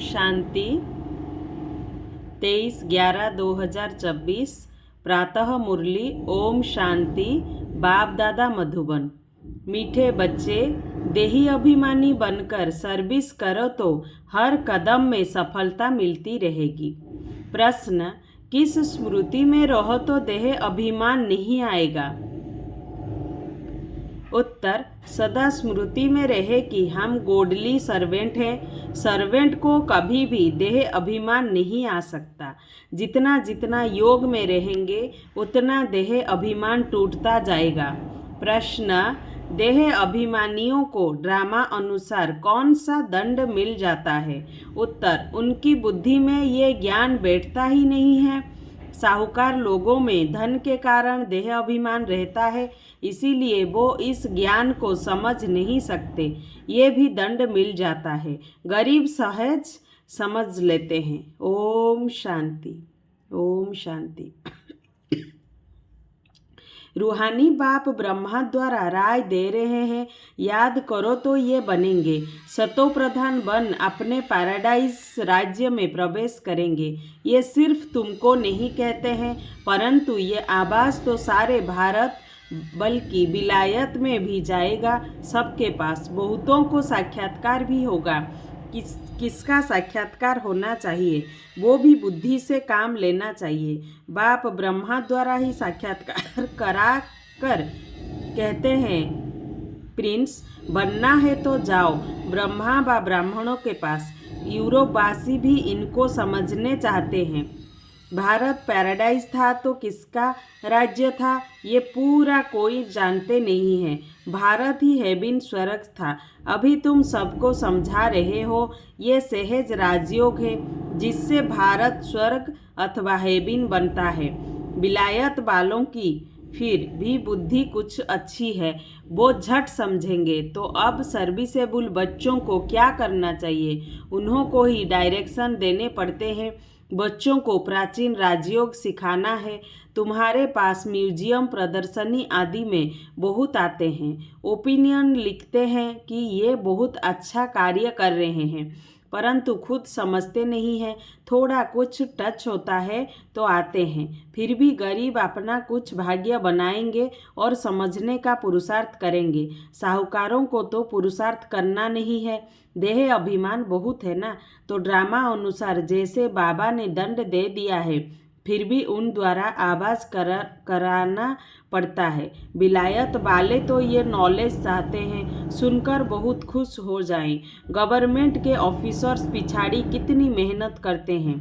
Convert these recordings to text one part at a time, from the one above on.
शांति। 23/11/2024 प्रातः मुरली। ओम शांति। बाप दादा मधुबन। मीठे बच्चे, देही अभिमानी बनकर सर्विस करो तो हर कदम में सफलता मिलती रहेगी। प्रश्न, किस स्मृति में रहो तो देह अभिमान नहीं आएगा? उत्तर, सदा स्मृति में रहे कि हम गॉडली सर्वेंट हैं। सर्वेंट को कभी भी देह अभिमान नहीं आ सकता। जितना जितना योग में रहेंगे उतना देह अभिमान टूटता जाएगा। प्रश्न, देह अभिमानियों को ड्रामा अनुसार कौन सा दंड मिल जाता है? उत्तर, उनकी बुद्धि में ये ज्ञान बैठता ही नहीं है। साहूकार लोगों में धन के कारण देह अभिमान रहता है, इसीलिए वो इस ज्ञान को समझ नहीं सकते। ये भी दंड मिल जाता है। गरीब सहज समझ लेते हैं। ओम शांति। ओम शांति। रूहानी बाप ब्रह्मा द्वारा राय दे रहे हैं, याद करो तो ये बनेंगे। सतो प्रधान बन अपने पैराडाइज राज्य में प्रवेश करेंगे। ये सिर्फ तुमको नहीं कहते हैं, परंतु ये आवाज़ तो सारे भारत बल्कि विलायत में भी जाएगा। सबके पास बहुतों को साक्षात्कार भी होगा। किसका साक्षात्कार होना चाहिए? वो भी बुद्धि से काम लेना चाहिए। बाप ब्रह्मा द्वारा ही साक्षात्कार करा कर कहते हैं, प्रिंस बनना है तो जाओ ब्रह्मा व ब्राह्मणों के पास। यूरोपवासी भी इनको समझने चाहते हैं। भारत पैराडाइज था तो किसका राज्य था, ये पूरा कोई जानते नहीं है। भारत ही हेबिन स्वर्ग था। अभी तुम सबको समझा रहे हो, ये सहज राजयोग है जिससे भारत स्वर्ग अथवा हेबिन बनता है। विलायत वालों की फिर भी बुद्धि कुछ अच्छी है, वो झट समझेंगे। तो अब सर्विसेबल बच्चों को क्या करना चाहिए? उन्हों को ही डायरेक्शन देने पड़ते हैं। बच्चों को प्राचीन राजयोग सिखाना है। तुम्हारे पास म्यूजियम, प्रदर्शनी आदि में बहुत आते हैं, ओपिनियन लिखते हैं कि ये बहुत अच्छा कार्य कर रहे हैं, परंतु खुद समझते नहीं हैं। थोड़ा कुछ टच होता है तो आते हैं। फिर भी गरीब अपना कुछ भाग्य बनाएंगे और समझने का पुरुषार्थ करेंगे। साहूकारों को तो पुरुषार्थ करना नहीं है, देह अभिमान बहुत है ना। तो ड्रामा अनुसार जैसे बाबा ने दंड दे दिया है, फिर भी उन द्वारा आवाज़ कराना पड़ता है। विलायत वाले तो ये नॉलेज चाहते हैं, सुनकर बहुत खुश हो जाएं। गवर्नमेंट के ऑफिसर्स पिछाड़ी कितनी मेहनत करते हैं,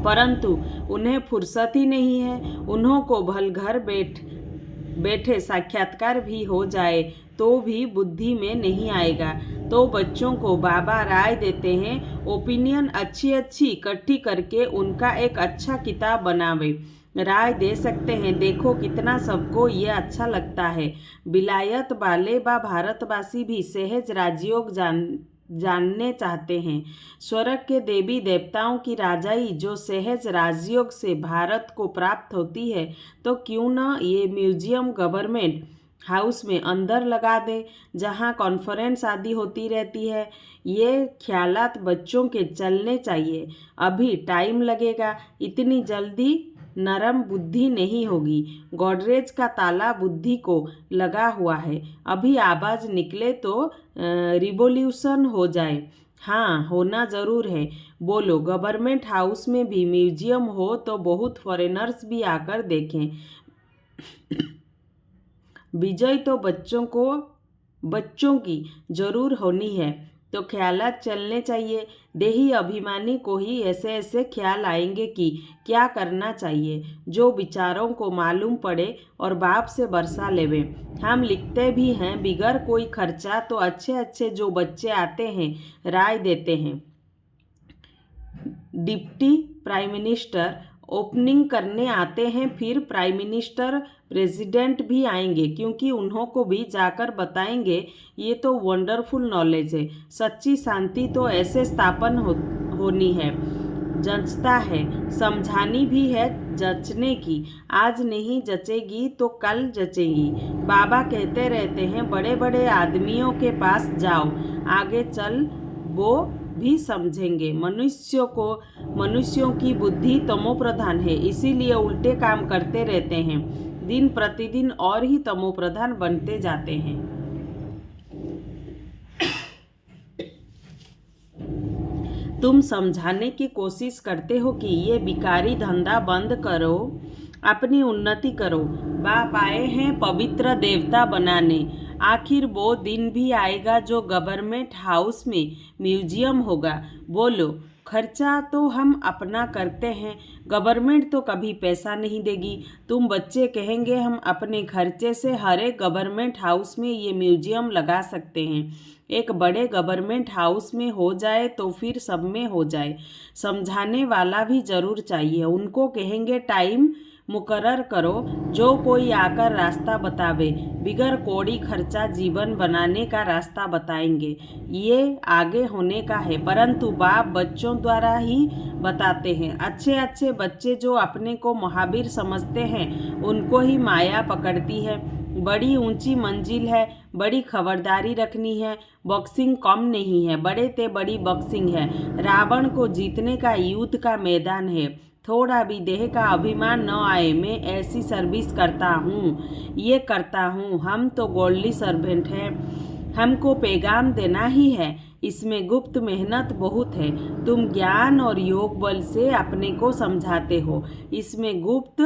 परंतु उन्हें फुर्सत ही नहीं है। उन्हों को भल घर बैठे साक्षात्कार भी हो जाए तो भी बुद्धि में नहीं आएगा। तो बच्चों को बाबा राय देते हैं, ओपिनियन अच्छी इकट्ठी करके उनका एक अच्छा किताब बनावे। राय दे सकते हैं, देखो कितना सबको ये अच्छा लगता है। विलायत वाले व भारतवासी भी सहज राजयोग जानने चाहते हैं। स्वर्ग के देवी देवताओं की राजाई जो सहज राजयोग से भारत को प्राप्त होती है, तो क्यों न ये म्यूजियम गवर्नमेंट हाउस में अंदर लगा दे, जहाँ कॉन्फ्रेंस आदि होती रहती है। ये ख्यालात बच्चों के चलने चाहिए। अभी टाइम लगेगा, इतनी जल्दी नरम बुद्धि नहीं होगी। गॉडरेज का ताला बुद्धि को लगा हुआ है, अभी आवाज़ निकले तो रिवोल्यूशन हो जाए। हाँ, होना ज़रूर है। बोलो, गवर्नमेंट हाउस में भी म्यूजियम हो तो बहुत फॉरेनर्स भी आकर देखें। विजय तो बच्चों की जरूर होनी है, तो ख्यालात चलने चाहिए। देही अभिमानी को ही ऐसे ख्याल आएंगे कि क्या करना चाहिए, जो विचारों को मालूम पड़े और बाप से बरसा लेवे। हम लिखते भी हैं बिगर कोई खर्चा, तो अच्छे जो बच्चे आते हैं राय देते हैं। डिप्टी प्राइम मिनिस्टर ओपनिंग करने आते हैं, फिर प्राइम मिनिस्टर प्रेसिडेंट भी आएंगे, क्योंकि उन्हों को भी जाकर बताएंगे। ये तो वंडरफुल नॉलेज है। सच्ची शांति तो ऐसे स्थापन होनी है। जचता है, समझानी भी है जचने की। आज नहीं जचेगी तो कल जचेगी। बाबा कहते रहते हैं, बड़े बड़े आदमियों के पास जाओ, आगे चल वो भी समझेंगे। मनुष्यों की बुद्धि तमोप्रधान है, इसीलिए उल्टे काम करते रहते हैं, दिन प्रतिदिन और ही तमोप्रधान बनते जाते हैं। तुम समझाने की कोशिश करते हो कि ये बिकारी धंधा बंद करो, अपनी उन्नति करो। बाप आए हैं पवित्र देवता बनाने। आखिर वो दिन भी आएगा जो गवर्नमेंट हाउस में म्यूजियम होगा। बोलो, खर्चा तो हम अपना करते हैं, गवर्नमेंट तो कभी पैसा नहीं देगी। तुम बच्चे कहेंगे हम अपने खर्चे से हर एक गवर्नमेंट हाउस में ये म्यूजियम लगा सकते हैं। एक बड़े गवर्नमेंट हाउस में हो जाए तो फिर सब में हो जाए। समझाने वाला भी जरूर चाहिए। उनको कहेंगे टाइम मुकर्रर करो, जो कोई आकर रास्ता बतावे, बिगर कौड़ी खर्चा जीवन बनाने का रास्ता बताएंगे। ये आगे होने का है, परंतु बाप बच्चों द्वारा ही बताते हैं। अच्छे अच्छे बच्चे जो अपने को महावीर समझते हैं, उनको ही माया पकड़ती है। बड़ी ऊंची मंजिल है, बड़ी खबरदारी रखनी है। बॉक्सिंग कम नहीं है, बड़े ते बड़ी बॉक्सिंग है। रावण को जीतने का युद्ध का मैदान है। थोड़ा भी देह का अभिमान न आए, मैं ऐसी सर्विस करता हूँ, ये करता हूँ, हम तो गोल्डी सर्वेंट हैं, हमको पैगाम देना ही है। इसमें गुप्त मेहनत बहुत है। तुम ज्ञान और योग बल से अपने को समझाते हो, इसमें गुप्त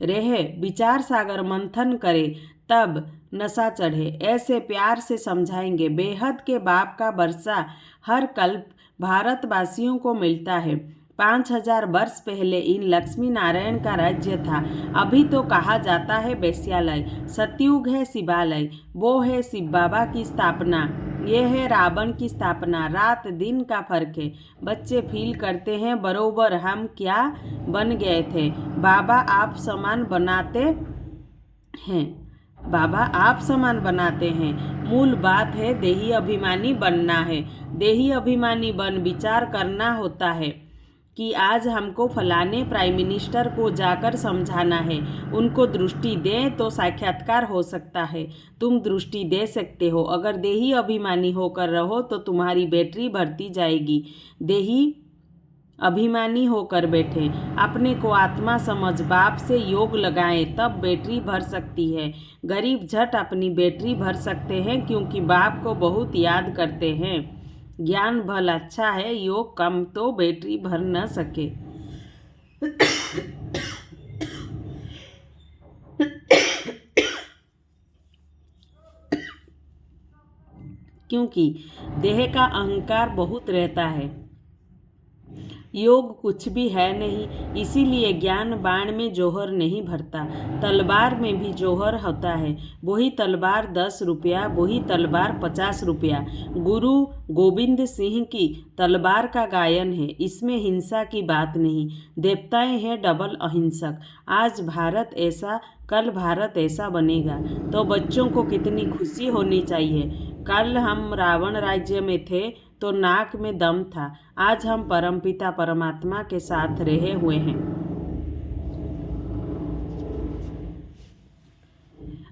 रहे, विचार सागर मंथन करे, तब नशा चढ़े। ऐसे प्यार से समझाएंगे। बेहद के बाप का वर्षा हर कल्प भारतवासियों को मिलता है। 5000 वर्ष पहले इन लक्ष्मी नारायण का राज्य था। अभी तो कहा जाता है वैश्यालय। सतयुग है शिवालय, वो है शिव बाबा की स्थापना, ये है रावण की स्थापना। रात दिन का फर्क है। बच्चे फील करते हैं बरोबर हम क्या बन गए थे। बाबा आप समान बनाते हैं, बाबा आप समान बनाते हैं। मूल बात है देही अभिमानी बनना है। देही अभिमानी बन विचार करना होता है कि आज हमको फलाने प्राइम मिनिस्टर को जाकर समझाना है, उनको दृष्टि दें तो साक्षात्कार हो सकता है। तुम दृष्टि दे सकते हो। अगर देही अभिमानी होकर रहो तो तुम्हारी बैटरी भरती जाएगी। देही अभिमानी होकर बैठे, अपने को आत्मा समझ बाप से योग लगाएं, तब बैटरी भर सकती है। गरीब झट अपनी बैटरी भर सकते हैं क्योंकि बाप को बहुत याद करते हैं। ज्ञान भल अच्छा है, योग कम तो बैटरी भर न सके। क्योंकि देह का अहंकार बहुत रहता है, योग कुछ भी है नहीं। इसीलिए ज्ञान बाण में जौहर नहीं भरता, तलवार में भी जौहर होता है। वही तलवार 10 रुपया, वही तलवार 50 रुपया। गुरु गोविंद सिंह की तलवार का गायन है, इसमें हिंसा की बात नहीं। देवताएं हैं डबल अहिंसक। आज भारत ऐसा, कल भारत ऐसा बनेगा तो बच्चों को कितनी खुशी होनी चाहिए। कल हम रावण राज्य में थे तो नाक में दम था, आज हम परमपिता परमात्मा के साथ रहे हुए हैं।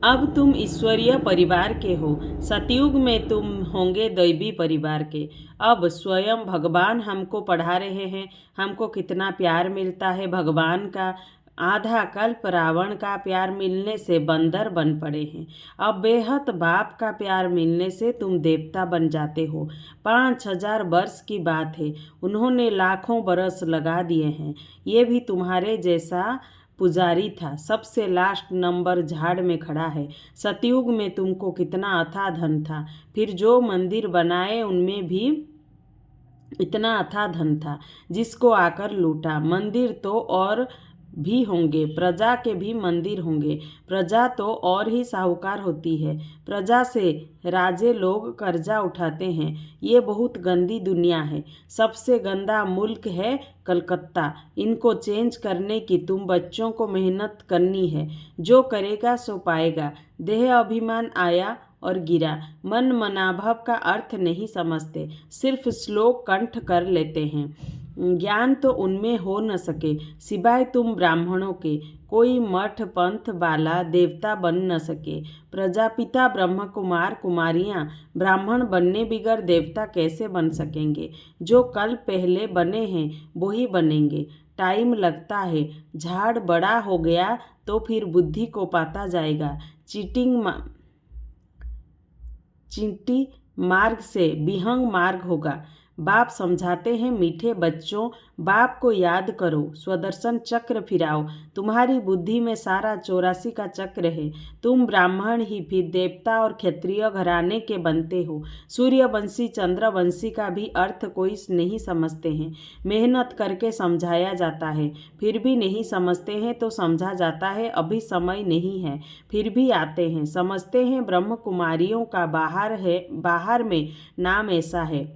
अब तुम ईश्वरीय परिवार के हो, सतयुग में तुम होंगे दैवी परिवार के। अब स्वयं भगवान हमको पढ़ा रहे हैं, हमको कितना प्यार मिलता है भगवान का। आधा कल्प रावण का प्यार मिलने से बंदर बन पड़े हैं, अब बेहद बाप का प्यार मिलने से तुम देवता बन जाते हो। 5000 वर्ष की बात है, उन्होंने लाखों बरस लगा दिए हैं। ये भी तुम्हारे जैसा पुजारी था, सबसे लास्ट नंबर झाड़ में खड़ा है। सतयुग में तुमको कितना अथाह धन था, फिर जो मंदिर बनाए उनमें भी इतना अथाह धन था, जिसको आकर लूटा। मंदिर तो और भी होंगे, प्रजा के भी मंदिर होंगे। प्रजा तो और ही साहूकार होती है, प्रजा से राजे लोग कर्जा उठाते हैं। ये बहुत गंदी दुनिया है, सबसे गंदा मुल्क है कलकत्ता। इनको चेंज करने की तुम बच्चों को मेहनत करनी है, जो करेगा सो पाएगा। देह अभिमान आया और गिरा, मन मनाभव का अर्थ नहीं समझते, सिर्फ श्लोक कंठ कर लेते हैं। ज्ञान तो उनमें हो न सके, सिवाय तुम ब्राह्मणों के कोई मठ पंथ वाला देवता बन न सके। प्रजापिता ब्रह्म कुमार कुमारियाँ ब्राह्मण बनने बिगर देवता कैसे बन सकेंगे? जो कल पहले बने हैं वही बनेंगे। टाइम लगता है। झाड़ बड़ा हो गया तो फिर बुद्धि को पाता जाएगा। चींटी मार्ग से विहंग मार्ग होगा। बाप समझाते हैं, मीठे बच्चों, बाप को याद करो, स्वदर्शन चक्र फिराओ। तुम्हारी बुद्धि में सारा 84 का चक्र है। तुम ब्राह्मण ही फिर देवता और क्षत्रिय घराने के बनते हो। सूर्यवंशी चंद्रवंशी का भी अर्थ कोई नहीं समझते हैं। मेहनत करके समझाया जाता है, फिर भी नहीं समझते हैं तो समझा जाता है अभी समय नहीं है, फिर भी आते हैं, समझते हैं। ब्रह्म कुमारियों का बाहर है, बाहर में नाम ऐसा है,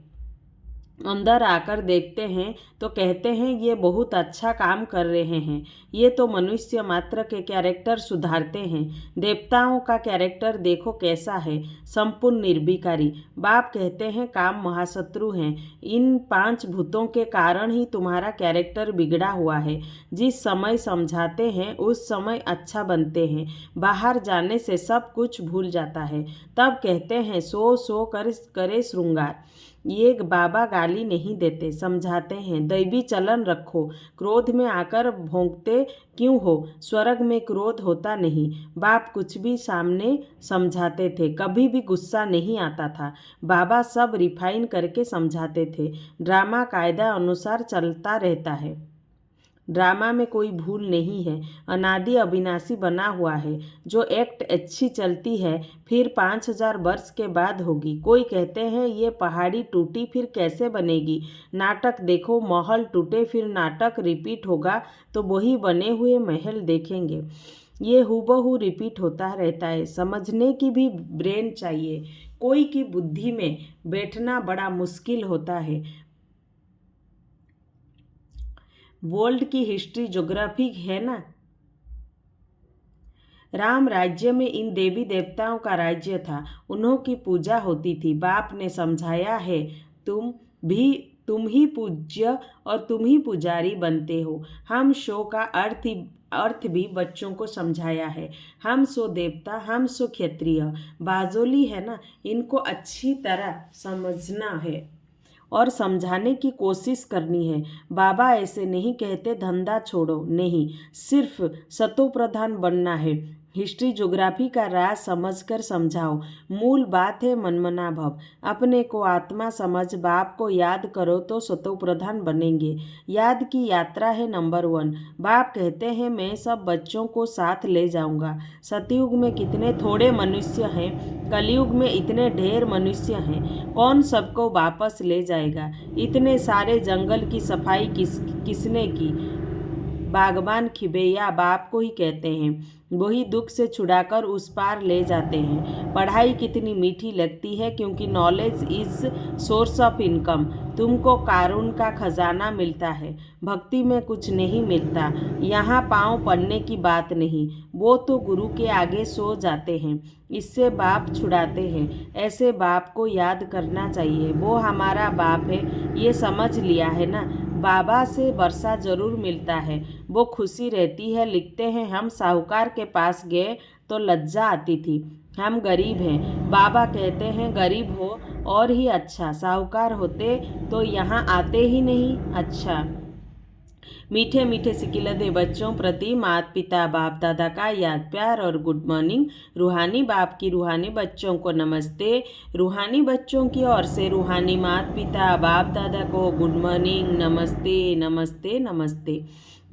अंदर आकर देखते हैं तो कहते हैं ये बहुत अच्छा काम कर रहे हैं। ये तो मनुष्य मात्र के कैरेक्टर सुधारते हैं। देवताओं का कैरेक्टर देखो कैसा है, संपूर्ण निर्विकारी। बाप कहते हैं काम महाशत्रु हैं। इन 5 भूतों के कारण ही तुम्हारा कैरेक्टर बिगड़ा हुआ है। जिस समय समझाते हैं उस समय अच्छा बनते हैं। बाहर जाने से सब कुछ भूल जाता है। तब कहते हैं सो करे श्रृंगार। ये बाबा गाली नहीं देते, समझाते हैं दैवी चलन रखो। क्रोध में आकर भोंकते क्यों हो? स्वर्ग में क्रोध होता नहीं। बाप कुछ भी सामने समझाते थे, कभी भी गुस्सा नहीं आता था। बाबा सब रिफाइन करके समझाते थे। ड्रामा कायदा अनुसार चलता रहता है। ड्रामा में कोई भूल नहीं है, अनादि अविनाशी बना हुआ है। जो एक्ट अच्छी चलती है फिर 5000 वर्ष के बाद होगी। कोई कहते हैं ये पहाड़ी टूटी फिर कैसे बनेगी? नाटक देखो, महल टूटे फिर नाटक रिपीट होगा तो वही बने हुए महल देखेंगे। ये हूबहू रिपीट होता रहता है। समझने की भी ब्रेन चाहिए। कोई की बुद्धि में बैठना बड़ा मुश्किल होता है। वर्ल्ड की हिस्ट्री ज्योग्राफी है ना। राम राज्य में इन देवी देवताओं का राज्य था, उन्हों की पूजा होती थी। बाप ने समझाया है तुम ही पूज्य और तुम ही पुजारी बनते हो। हम शो का अर्थ भी बच्चों को समझाया है। हम सो देवता, हम सो क्षत्रिय। बाजोली है ना, इनको अच्छी तरह समझना है और समझाने की कोशिश करनी है। बाबा ऐसे नहीं कहते धंधा छोड़ो, नहीं, सिर्फ सतो प्रधान बनना है। हिस्ट्री ज्योग्राफी का राज समझकर समझाओ। मूल बात है मनमना भव। अपने को आत्मा समझ बाप को याद करो तो सतो प्रधान बनेंगे। याद की यात्रा है नंबर 1। बाप कहते हैं मैं सब बच्चों को साथ ले जाऊंगा। सतयुग में कितने थोड़े मनुष्य हैं, कलयुग में इतने ढेर मनुष्य हैं, कौन सबको वापस ले जाएगा? इतने सारे जंगल की सफाई किसने की? बागबान खिबैया बाप को ही कहते हैं। वही दुख से छुड़ाकर उस पार ले जाते हैं। पढ़ाई कितनी मीठी लगती है क्योंकि knowledge is source of income. तुमको कारून का खजाना मिलता है, भक्ति में कुछ नहीं मिलता। यहाँ पाँव पड़ने की बात नहीं, वो तो गुरु के आगे सो जाते हैं। इससे बाप छुड़ाते हैं। ऐसे बाप को याद करना चाहिए, वो हमारा बाप है, ये समझ लिया है ना। बाबा से वर्षा जरूर मिलता है, वो खुशी रहती है। लिखते हैं हम साहूकार के पास गए तो लज्जा आती थी, हम गरीब हैं। बाबा कहते हैं गरीब हो और ही अच्छा, साहूकार होते तो यहाँ आते ही नहीं। अच्छा, मीठे मीठे सिकिलदे बच्चों प्रति माता पिता बाप दादा का याद प्यार और गुड मॉर्निंग। रूहानी बाप की रूहानी बच्चों को नमस्ते। रूहानी बच्चों की ओर से रूहानी माता पिता बाप दादा को गुड मॉर्निंग, नमस्ते नमस्ते नमस्ते।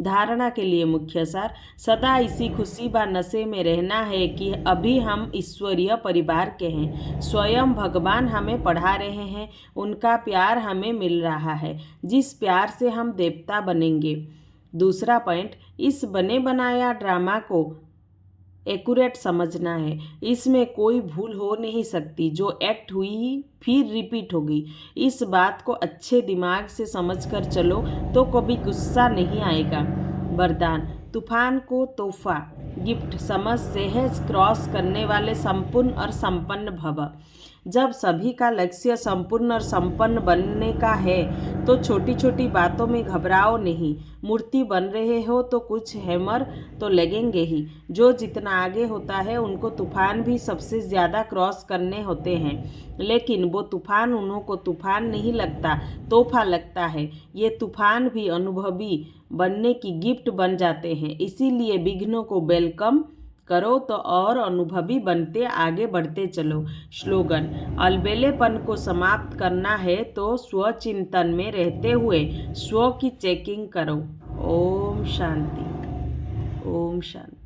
धारणा के लिए मुख्य सार, सदा इसी खुशी व नशे में रहना है कि अभी हम ईश्वरीय परिवार के हैं। स्वयं भगवान हमें पढ़ा रहे हैं, उनका प्यार हमें मिल रहा है, जिस प्यार से हम देवता बनेंगे। दूसरा पॉइंट, इस बने बनाया ड्रामा को एक्यूरेट समझना है। इसमें कोई भूल हो नहीं सकती। जो एक्ट हुई फिर रिपीट होगी। इस बात को अच्छे दिमाग से समझकर चलो तो कभी गुस्सा नहीं आएगा। वरदान, तूफान को तोहफा गिफ्ट समझ सहज क्रॉस करने वाले संपूर्ण और संपन्न भव। जब सभी का लक्ष्य संपूर्ण और संपन्न बनने का है तो छोटी छोटी बातों में घबराओ नहीं। मूर्ति बन रहे हो तो कुछ हैमर तो लगेंगे ही। जो जितना आगे होता है उनको तूफान भी सबसे ज़्यादा क्रॉस करने होते हैं, लेकिन वो तूफान उनको तूफान नहीं लगता, तोहफा लगता है। ये तूफान भी अनुभवी बनने की गिफ्ट बन जाते हैं। इसीलिए विघ्नों को वेलकम करो तो और अनुभवी बनते आगे बढ़ते चलो। स्लोगन: अलबेलेपन को समाप्त करना है तो स्वचिंतन में रहते हुए स्व की चेकिंग करो। ओम शांति। ओम शांति।